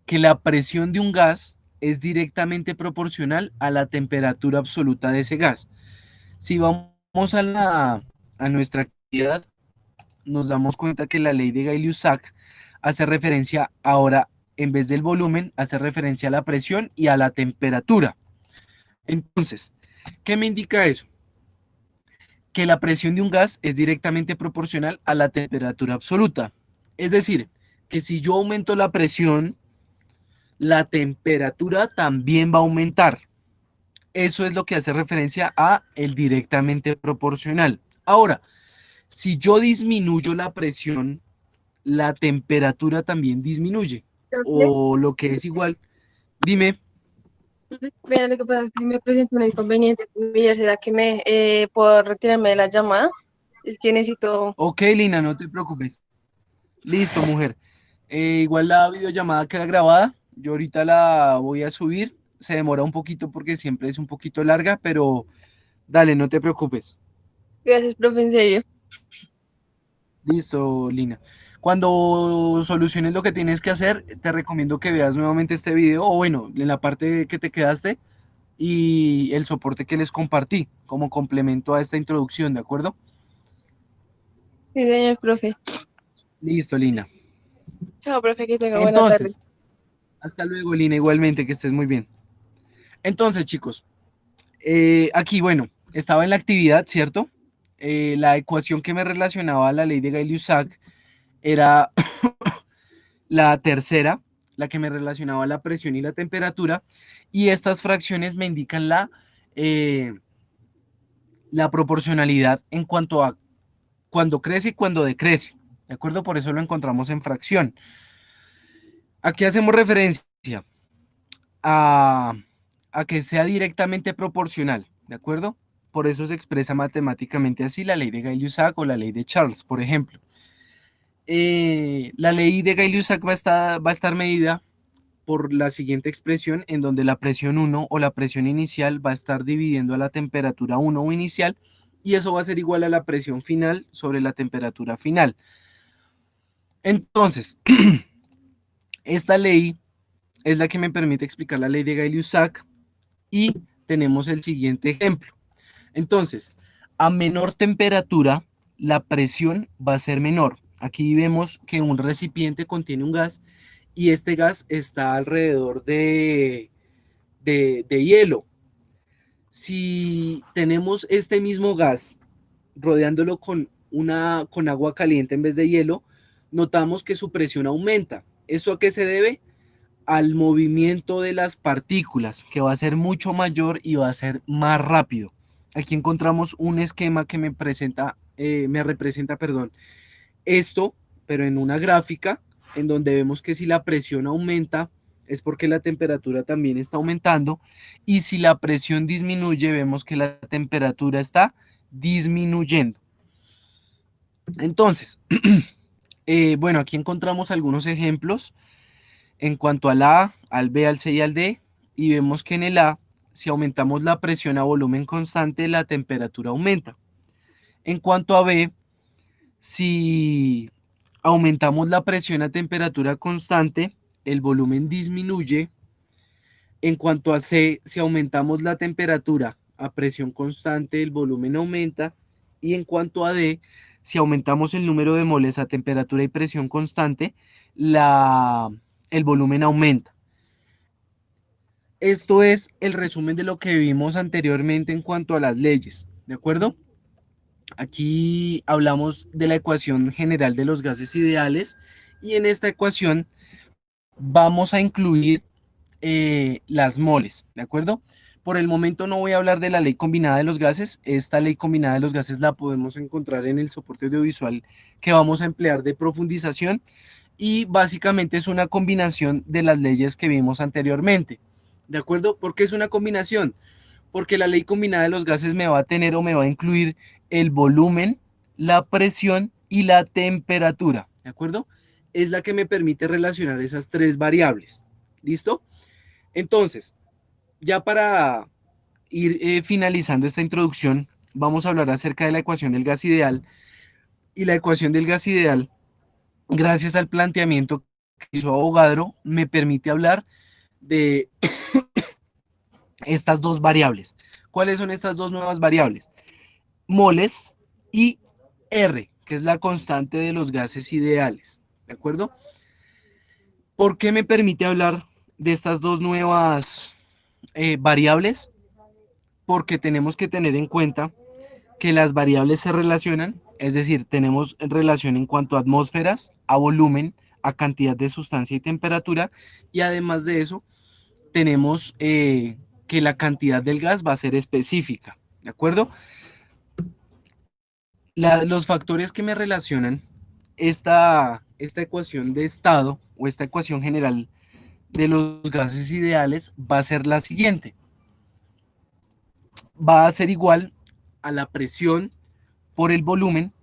[SPEAKER 1] que la presión de un gas es directamente proporcional a la temperatura absoluta de ese gas. Si vamos a nuestra actividad, nos damos cuenta que la ley de Gay-Lussac hace referencia ahora, en vez del volumen, hace referencia a la presión y a la temperatura. Entonces, ¿qué me indica eso? Que la presión de un gas es directamente proporcional a la temperatura absoluta. Es decir, que si yo aumento la presión, la temperatura también va a aumentar. Eso es lo que hace referencia a el directamente proporcional. Ahora, si yo disminuyo la presión, la temperatura también disminuye.
[SPEAKER 2] Profe,
[SPEAKER 1] O lo que es igual, dime,
[SPEAKER 2] mira, lo que pasa es que si me presenta un inconveniente familiar, ¿será que me puedo retirarme de la llamada? Es que necesito.
[SPEAKER 1] ok, Lina, no te preocupes. Listo, mujer. Igual la videollamada queda grabada. Yo ahorita la voy a subir. Se demora un poquito porque siempre es un poquito larga, pero dale, no te preocupes.
[SPEAKER 2] Gracias, profe, en serio.
[SPEAKER 1] Listo, Lina. Cuando soluciones lo que tienes que hacer, te recomiendo que veas nuevamente este video o bueno, en la parte que te quedaste y el soporte que les compartí como complemento a esta introducción, ¿de acuerdo?
[SPEAKER 2] Sí, señor profe.
[SPEAKER 1] Listo, Lina.
[SPEAKER 2] Chao, profe, que tenga buena tarde.
[SPEAKER 1] Entonces, hasta luego, Lina, igualmente, que estés muy bien. Entonces, chicos, aquí, bueno, estaba en la actividad, ¿cierto? La ecuación que me relacionaba a la ley de Gay-Lussac era la tercera, la que me relacionaba la presión y la temperatura, y estas fracciones me indican la proporcionalidad en cuanto a cuando crece y cuando decrece, ¿de acuerdo? Por eso lo encontramos en fracción. Aquí hacemos referencia a, a que sea directamente proporcional, ¿de acuerdo? Por eso se expresa matemáticamente así la ley de Gay-Lussac o la ley de Charles, por ejemplo. La ley de Gay-Lussac va a estar medida por la siguiente expresión en donde la presión 1 o la presión inicial va a estar dividiendo a la temperatura 1 o inicial y eso va a ser igual a la presión final sobre la temperatura final. Entonces, esta ley es la que me permite explicar la ley de Gay-Lussac y tenemos el siguiente ejemplo. Entonces, a menor temperatura, la presión va a ser menor. Aquí vemos que un recipiente contiene un gas y este gas está alrededor de hielo. Si tenemos este mismo gas rodeándolo con agua caliente en vez de hielo, notamos que su presión aumenta. ¿Esto a qué se debe? al movimiento de las partículas, que va a ser mucho mayor y va a ser más rápido. Aquí encontramos un esquema que me representa, perdón, esto, pero en una gráfica, en donde vemos que si la presión aumenta, es porque la temperatura también está aumentando, y si la presión disminuye, vemos que la temperatura está disminuyendo. Entonces, bueno, aquí encontramos algunos ejemplos en cuanto al A, al B, al C y al D, y vemos que en el A, si aumentamos la presión a volumen constante, la temperatura aumenta. En cuanto a B, si aumentamos la presión a temperatura constante, el volumen disminuye. En cuanto a C, si aumentamos la temperatura a presión constante, el volumen aumenta. Y en cuanto a D, si aumentamos el número de moles a temperatura y presión constante, el volumen aumenta. Esto es el resumen de lo que vimos anteriormente en cuanto a las leyes, ¿de acuerdo? Aquí hablamos de la ecuación general de los gases ideales y en esta ecuación vamos a incluir las moles, ¿de acuerdo? Por el momento no voy a hablar de la ley combinada de los gases. Esta ley combinada de los gases la podemos encontrar en el soporte audiovisual que vamos a emplear de profundización y básicamente es una combinación de las leyes que vimos anteriormente, ¿de acuerdo? ¿Por qué es una combinación? Porque la ley combinada de los gases me va a tener o me va a incluir el volumen, la presión y la temperatura, ¿de acuerdo? Es la que me permite relacionar esas tres variables, ¿listo? Entonces, ya para ir finalizando esta introducción, vamos a hablar acerca de la ecuación del gas ideal. Y la ecuación del gas ideal, gracias al planteamiento que hizo Avogadro, me permite hablar de estas dos variables. ¿Cuáles son estas dos nuevas variables? Moles y R, que es la constante de los gases ideales. ¿De acuerdo? ¿Por qué me permite hablar de estas dos nuevas variables? Porque tenemos que tener en cuenta que las variables se relacionan, es decir, tenemos relación en cuanto a atmósferas, a volumen, a cantidad de sustancia y temperatura, y además de eso, tenemos que la cantidad del gas va a ser específica, ¿de acuerdo? Los factores que me relacionan esta ecuación de estado o esta ecuación general de los gases ideales va a ser la siguiente. Va a ser igual a la presión por el volumen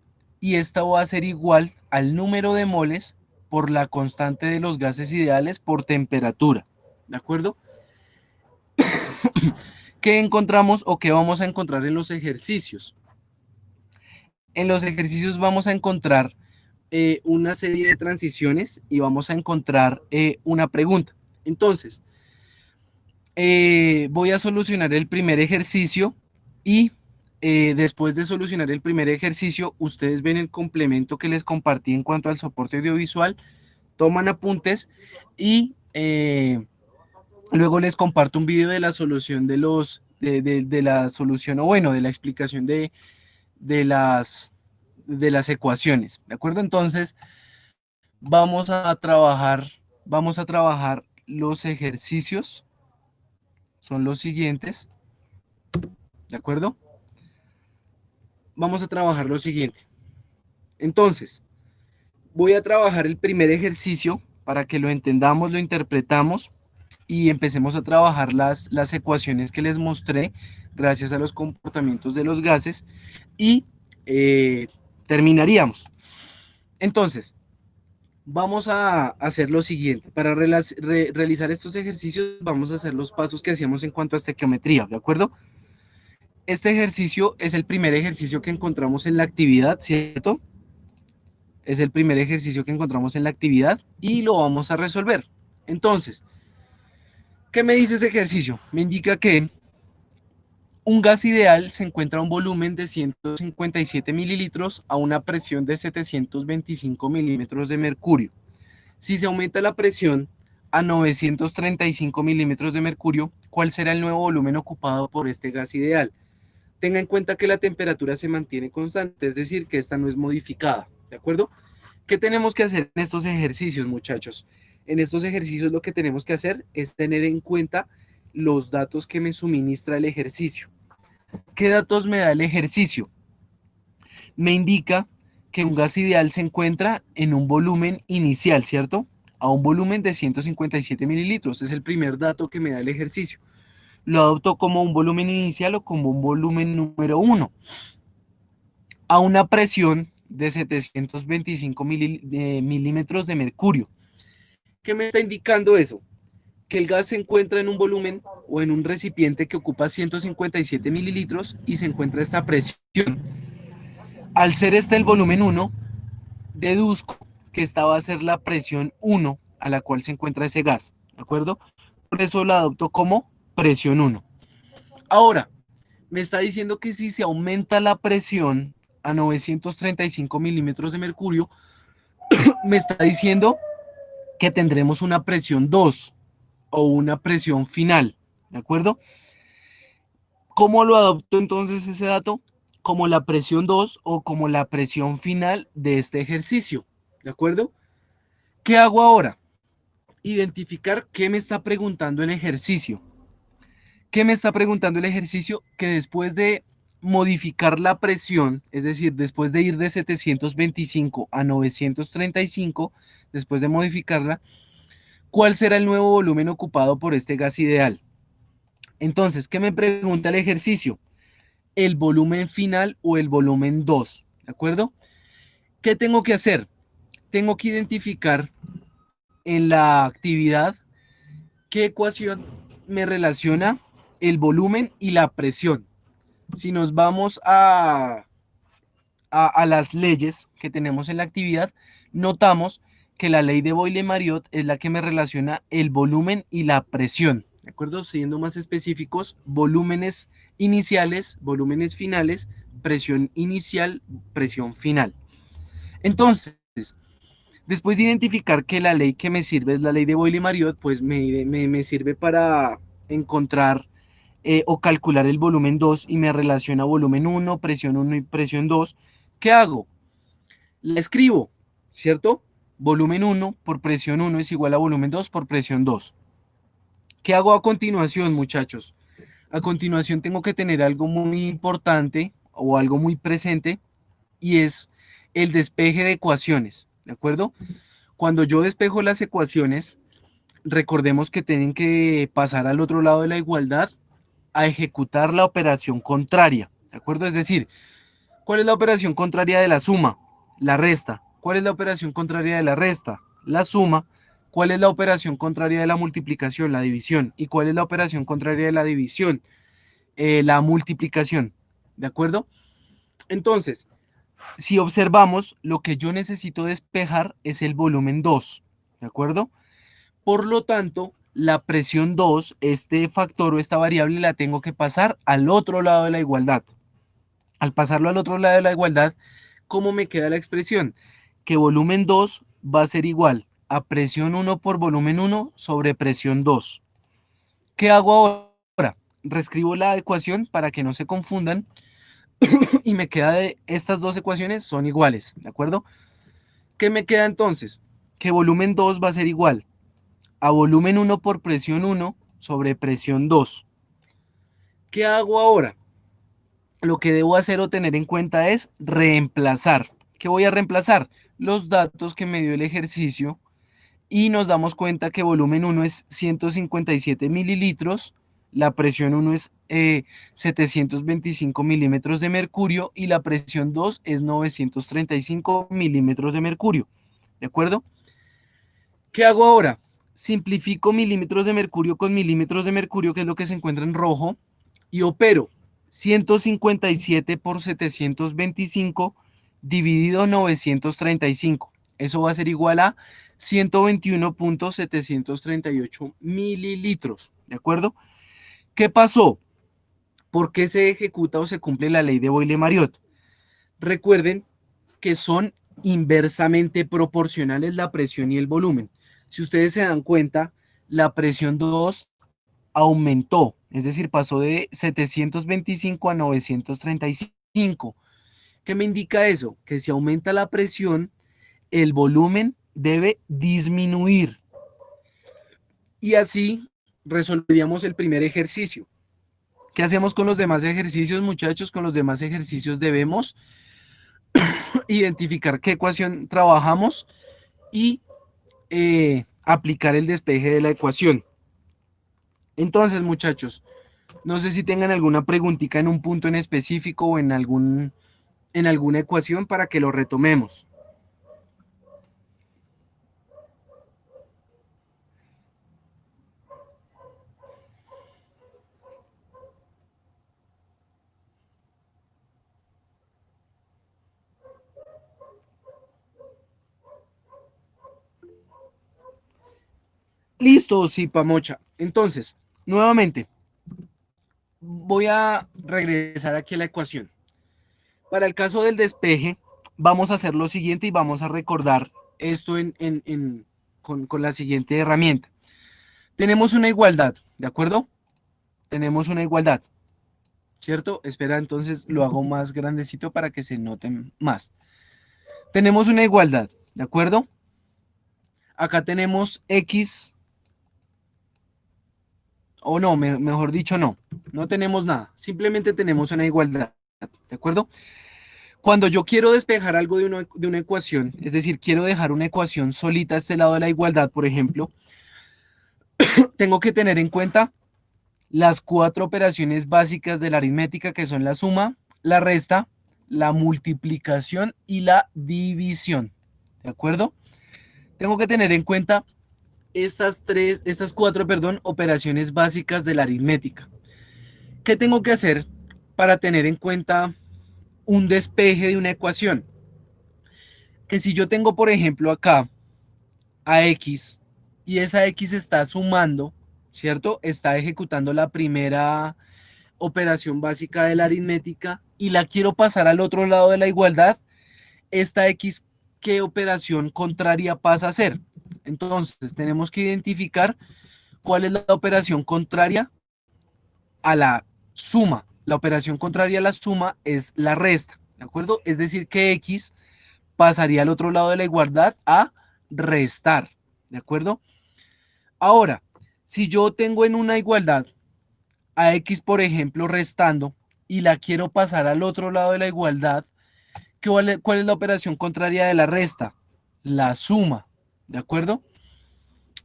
[SPEAKER 1] y esta va a ser igual al número de moles por la constante de los gases ideales por temperatura, ¿de acuerdo? ¿Qué encontramos o qué vamos a encontrar en los ejercicios? En los ejercicios vamos a encontrar una serie de transiciones y vamos a encontrar una pregunta. Entonces, voy a solucionar el primer ejercicio y después de solucionar el primer ejercicio, ustedes ven el complemento que les compartí en cuanto al soporte audiovisual, toman apuntes y luego les comparto un video de la solución de la solución o bueno, de la explicación de de las ecuaciones, ¿de acuerdo? Entonces, vamos a trabajar los ejercicios, son los siguientes, ¿de acuerdo? Vamos a trabajar lo siguiente. Entonces, voy a trabajar el primer ejercicio para que lo entendamos, lo interpretamos y empecemos a trabajar las ecuaciones que les mostré gracias a los comportamientos de los gases y terminaríamos. Entonces, vamos a hacer lo siguiente. Para realizar estos ejercicios vamos a hacer los pasos que hacíamos en cuanto a estequiometría, ¿de acuerdo? Este ejercicio es el primer ejercicio que encontramos en la actividad, ¿cierto? Es el primer ejercicio que encontramos en la actividad y lo vamos a resolver. Entonces, ¿qué me dice ese ejercicio? Me indica que un gas ideal se encuentra a un volumen de 157 mililitros a una presión de 725 milímetros de mercurio. Si se aumenta la presión a 935 milímetros de mercurio, ¿cuál será el nuevo volumen ocupado por este gas ideal? Tenga en cuenta que la temperatura se mantiene constante, es decir, que esta no es modificada, ¿de acuerdo? ¿Qué tenemos que hacer en estos ejercicios, muchachos? En estos ejercicios lo que tenemos que hacer es tener en cuenta los datos que me suministra el ejercicio. ¿Qué datos me da el ejercicio? Me indica que un gas ideal se encuentra en un volumen inicial, ¿cierto? A un volumen de 157 mililitros. Es el primer dato que me da el ejercicio. Lo adopto como un volumen inicial o como un volumen número 1. A una presión de 725 milímetros de mercurio. ¿Qué me está indicando eso? Que el gas se encuentra en un volumen o en un recipiente que ocupa 157 mililitros y se encuentra esta presión. Al ser este el volumen 1, deduzco que esta va a ser la presión 1 a la cual se encuentra ese gas, ¿de acuerdo? Por eso la adopto como presión 1. Ahora, me está diciendo que si se aumenta la presión a 935 milímetros de mercurio, me está diciendo que tendremos una presión 2 o una presión final, ¿de acuerdo? ¿Cómo lo adopto entonces ese dato? Como la presión 2 o como la presión final de este ejercicio, ¿de acuerdo? ¿Qué hago ahora? Identificar qué me está preguntando el ejercicio. ¿Qué me está preguntando el ejercicio? Que después de modificar la presión, es decir, después de ir de 725 a 935, después de modificarla, ¿cuál será el nuevo volumen ocupado por este gas ideal? Entonces, ¿qué me pregunta el ejercicio? El volumen final o el volumen 2, ¿de acuerdo? ¿Qué tengo que hacer? Tengo que identificar en la actividad qué ecuación me relaciona el volumen y la presión. Si nos vamos a las leyes que tenemos en la actividad, notamos que la ley de Boyle-Mariotte es la que me relaciona el volumen y la presión. ¿De acuerdo? Siendo más específicos, volúmenes iniciales, volúmenes finales, presión inicial, presión final. Entonces, después de identificar que la ley que me sirve es la ley de Boyle-Mariotte, pues me sirve para encontrar o calcular el volumen 2 y me relaciona volumen 1 y presión 2. ¿Qué hago? La escribo, ¿cierto? Volumen 1 por presión 1 es igual a volumen 2 por presión 2. ¿Qué hago a continuación, muchachos? A continuación tengo que tener algo muy importante o algo muy presente y es el despeje de ecuaciones, ¿de acuerdo? Cuando yo despejo las ecuaciones, recordemos que tienen que pasar al otro lado de la igualdad a ejecutar la operación contraria, ¿de acuerdo? Es decir, ¿cuál es la operación contraria de la suma? La resta. ¿Cuál es la operación contraria de la resta? La suma. ¿Cuál es la operación contraria de la multiplicación? La división. ¿Y cuál es la operación contraria de la división? La multiplicación. ¿De acuerdo? Entonces, si observamos, lo que yo necesito despejar es el volumen 2. ¿De acuerdo? Por lo tanto, la presión 2, este factor o esta variable la tengo que pasar al otro lado de la igualdad. Al pasarlo al otro lado de la igualdad, ¿cómo me queda la expresión? Que volumen 2 va a ser igual a presión 1 por volumen 1 sobre presión 2. ¿Qué hago ahora? Reescribo la ecuación para que no se confundan y me queda de estas dos ecuaciones son iguales, ¿de acuerdo? ¿Qué me queda entonces? Que volumen 2 va a ser igual a volumen 1 por presión 1 sobre presión 2. ¿Qué hago ahora? Lo que debo hacer o tener en cuenta es reemplazar. ¿Qué voy a reemplazar? Los datos que me dio el ejercicio y nos damos cuenta que volumen 1 es 157 mililitros, la presión 1 es 725 milímetros de mercurio y la presión 2 es 935 milímetros de mercurio. ¿De acuerdo? ¿Qué hago ahora? Simplifico milímetros de mercurio con milímetros de mercurio, que es lo que se encuentra en rojo, y opero 157 por 725 dividido 935. Eso va a ser igual a 121.738 mililitros. ¿De acuerdo? ¿Qué pasó? ¿Por qué se ejecuta o se cumple la ley de Boyle-Mariotte? Recuerden que son inversamente proporcionales la presión y el volumen. Si ustedes se dan cuenta, la presión 2 aumentó, es decir, pasó de 725 a 935. ¿Qué me indica eso? Que si aumenta la presión, el volumen debe disminuir. Y así resolveríamos el primer ejercicio. ¿Qué hacemos con los demás ejercicios, muchachos? Con los demás ejercicios debemos identificar qué ecuación trabajamos y aplicar el despeje de la ecuación. Entonces, muchachos, no sé si tengan alguna preguntita en un punto en específico o en alguna ecuación para que lo retomemos. Listo, sí, Pamocha. Entonces, nuevamente, voy a regresar aquí a la ecuación. Para el caso del despeje, vamos a hacer lo siguiente y vamos a recordar esto con la siguiente herramienta. Tenemos una igualdad, ¿de acuerdo? Tenemos una igualdad, ¿cierto? Espera, entonces lo hago más grandecito para que se noten más. Tenemos una igualdad, ¿de acuerdo? Acá tenemos X, o no, mejor dicho, no tenemos nada, simplemente tenemos una igualdad, ¿de acuerdo? Cuando yo quiero despejar algo de una ecuación, es decir, quiero dejar una ecuación solita a este lado de la igualdad, por ejemplo, tengo que tener en cuenta las cuatro operaciones básicas de la aritmética, que son la suma, la resta, la multiplicación y la división. ¿De acuerdo? Tengo que tener en cuenta estas cuatro, perdón, operaciones básicas de la aritmética. ¿Qué tengo que hacer para tener en cuenta un despeje de una ecuación? Que si yo tengo, por ejemplo, acá a X y esa X está sumando, ¿cierto? Está ejecutando la primera operación básica de la aritmética y la quiero pasar al otro lado de la igualdad, esta X, ¿qué operación contraria pasa a ser? Entonces, tenemos que identificar cuál es la operación contraria a la suma. La operación contraria a la suma es la resta, ¿de acuerdo? Es decir, que X pasaría al otro lado de la igualdad a restar, ¿de acuerdo? Ahora, si yo tengo en una igualdad a X, por ejemplo, restando, y la quiero pasar al otro lado de la igualdad, ¿cuál es la operación contraria de la resta? La suma, ¿de acuerdo?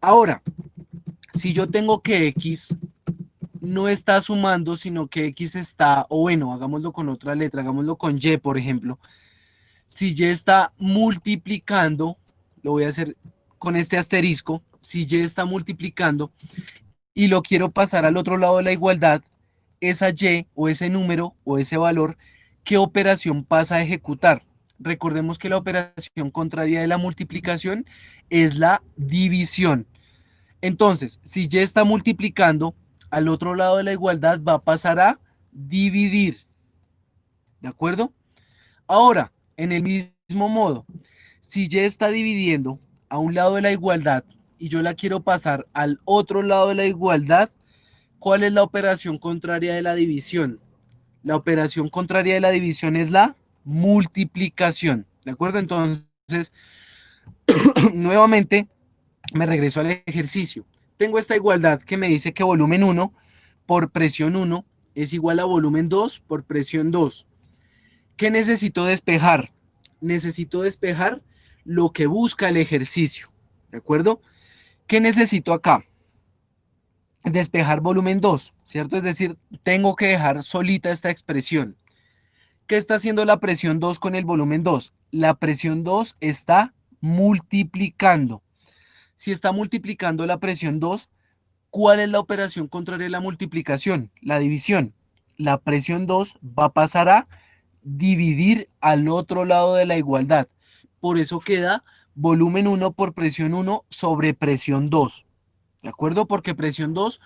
[SPEAKER 1] Ahora, si yo tengo que X no está sumando, sino que X está, o bueno, hagámoslo con otra letra, hagámoslo con Y, por ejemplo. Si Y está multiplicando, lo voy a hacer con este asterisco, si Y está multiplicando y lo quiero pasar al otro lado de la igualdad, esa Y o ese número o ese valor, ¿qué operación pasa a ejecutar? Recordemos que la operación contraria de la multiplicación es la división. Entonces, si Y está multiplicando, al otro lado de la igualdad va a pasar a dividir. ¿De acuerdo? Ahora, en el mismo modo, si Y está dividiendo a un lado de la igualdad y yo la quiero pasar al otro lado de la igualdad, ¿cuál es la operación contraria de la división? La operación contraria de la división es la multiplicación. ¿De acuerdo? Entonces, nuevamente, me regreso al ejercicio. Tengo esta igualdad que me dice que volumen 1 por presión 1 es igual a volumen 2 por presión 2. ¿Qué necesito despejar? Necesito despejar lo que busca el ejercicio. ¿De acuerdo? ¿Qué necesito acá? Despejar volumen 2, ¿cierto? Es decir, tengo que dejar solita esta expresión. ¿Qué está haciendo la presión 2 con el volumen 2? La presión 2 está multiplicando. Si está multiplicando la presión 2, ¿cuál es la operación contraria a la multiplicación? La división. La presión 2 va a pasar a dividir al otro lado de la igualdad. Por eso queda volumen 1 por presión 1 sobre presión 2. ¿De acuerdo? Porque presión 2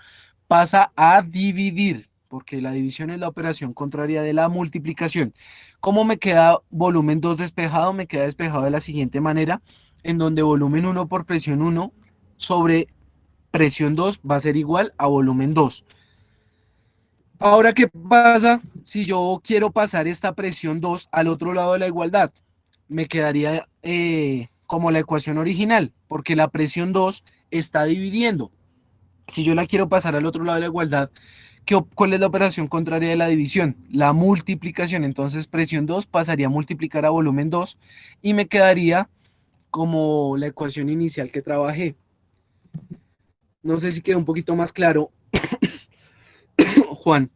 [SPEAKER 1] pasa a dividir, porque la división es la operación contraria de la multiplicación. ¿Cómo me queda volumen 2 despejado? Me queda despejado de la siguiente manera, en donde volumen 1 por presión 1 sobre presión 2 va a ser igual a volumen 2. Ahora, ¿qué pasa si yo quiero pasar esta presión 2 al otro lado de la igualdad? Me quedaría como la ecuación original, porque la presión 2 está dividiendo. Si yo la quiero pasar al otro lado de la igualdad, ¿cuál es la operación contraria de la división? La multiplicación. Entonces presión 2 pasaría a multiplicar a volumen 2 y me quedaría como la ecuación inicial que trabajé. No sé si quedó un poquito más claro, Juan.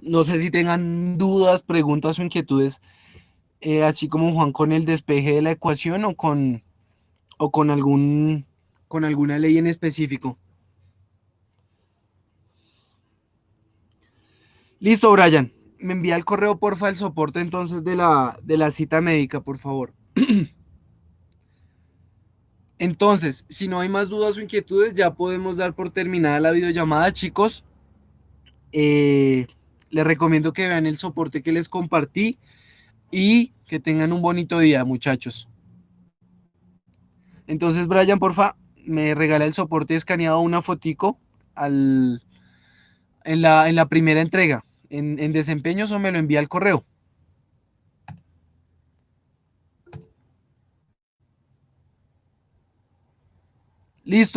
[SPEAKER 1] No sé si tengan dudas, preguntas o inquietudes, así como Juan con el despeje de la ecuación o con alguna ley en específico. Listo, Brian. Me envía el correo, porfa, el soporte entonces de la cita médica, por favor. Entonces, si no hay más dudas o inquietudes, ya podemos dar por terminada la videollamada, chicos. Eh, Les recomiendo que vean el soporte que les compartí y que tengan un bonito día, muchachos. Entonces, Brian, porfa, me regala el soporte escaneado una fotico al, en la primera entrega. En desempeños o me lo envía al correo. Listo.